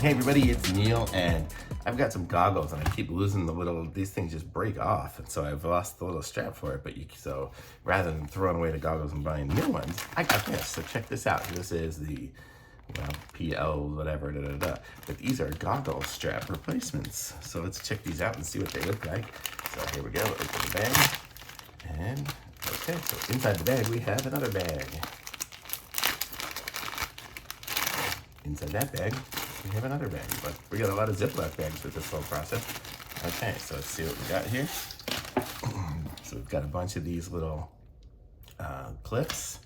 Hey everybody, it's Neil, and I've got some goggles and I keep losing these things just break off, and so I've lost the little strap for it. So rather than throwing away the goggles and buying new ones, I got this. So check this out. This is the, PL whatever, but these are goggle strap replacements. So let's check these out and see what they look like. So here we go, open the bag, and okay, so inside the bag we have another bag. Inside that bag, we have another bag, but we got a lot of Ziploc bags with this whole process. Okay, so let's see what we got here. So we've got a bunch of these little clips.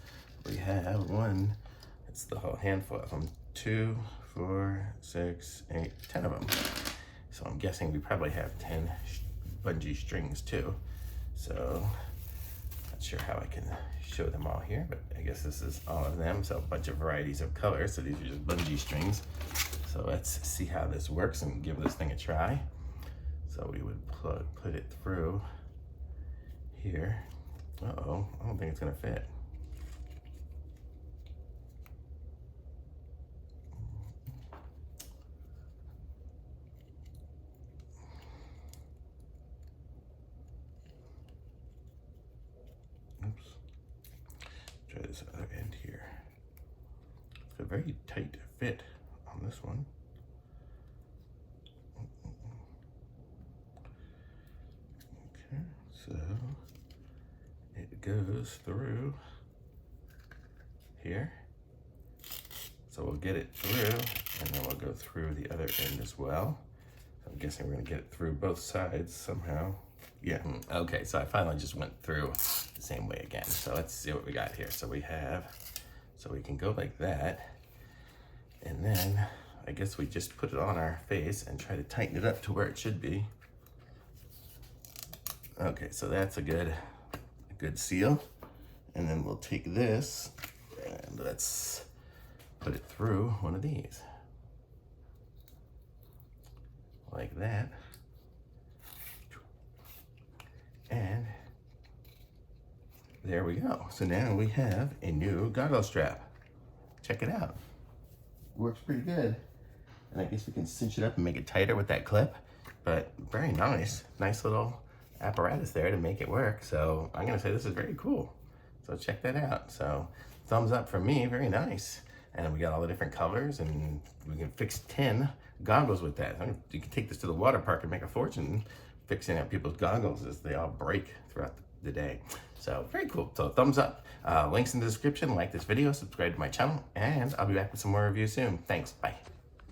We have one, it's the whole handful of them, 2, 4, 6, 8, 10 of them. So I'm guessing we probably have 10 bungee strings too. So not sure how I can show them all here, but I guess this is all of them. So a bunch of varieties of colors. So these are just bungee strings. So let's see how this works and give this thing a try. So we would put it through here. Uh-oh, I don't think it's gonna fit. Oops. Try this other end here. It's a very tight fit on this one. Okay, so it goes through here. So we'll get it through, and then we'll go through the other end as well. So I'm guessing we're gonna get it through both sides somehow. Yeah, okay, so I finally just went through the same way again. So let's see what we got here. So we can go like that, and then I guess we just put it on our face and try to tighten it up to where it should be. Okay, so that's a good seal. And then we'll take this and let's put it through one of these. Like that. And there we go. So now we have a new goggle strap. Check it out. Works pretty good. And I guess we can cinch it up and make it tighter with that clip, but very nice. Nice little apparatus there to make it work. So I'm gonna say this is very cool. So check that out. So thumbs up from me, very nice. And we got all the different colors, and we can fix 10 goggles with that. You can take this to the water park and make a fortune fixing up people's goggles as they all break throughout the day. So very cool. So thumbs up. Links in the description. Like this video, subscribe to my channel, and I'll be back with some more reviews soon. Thanks. Bye.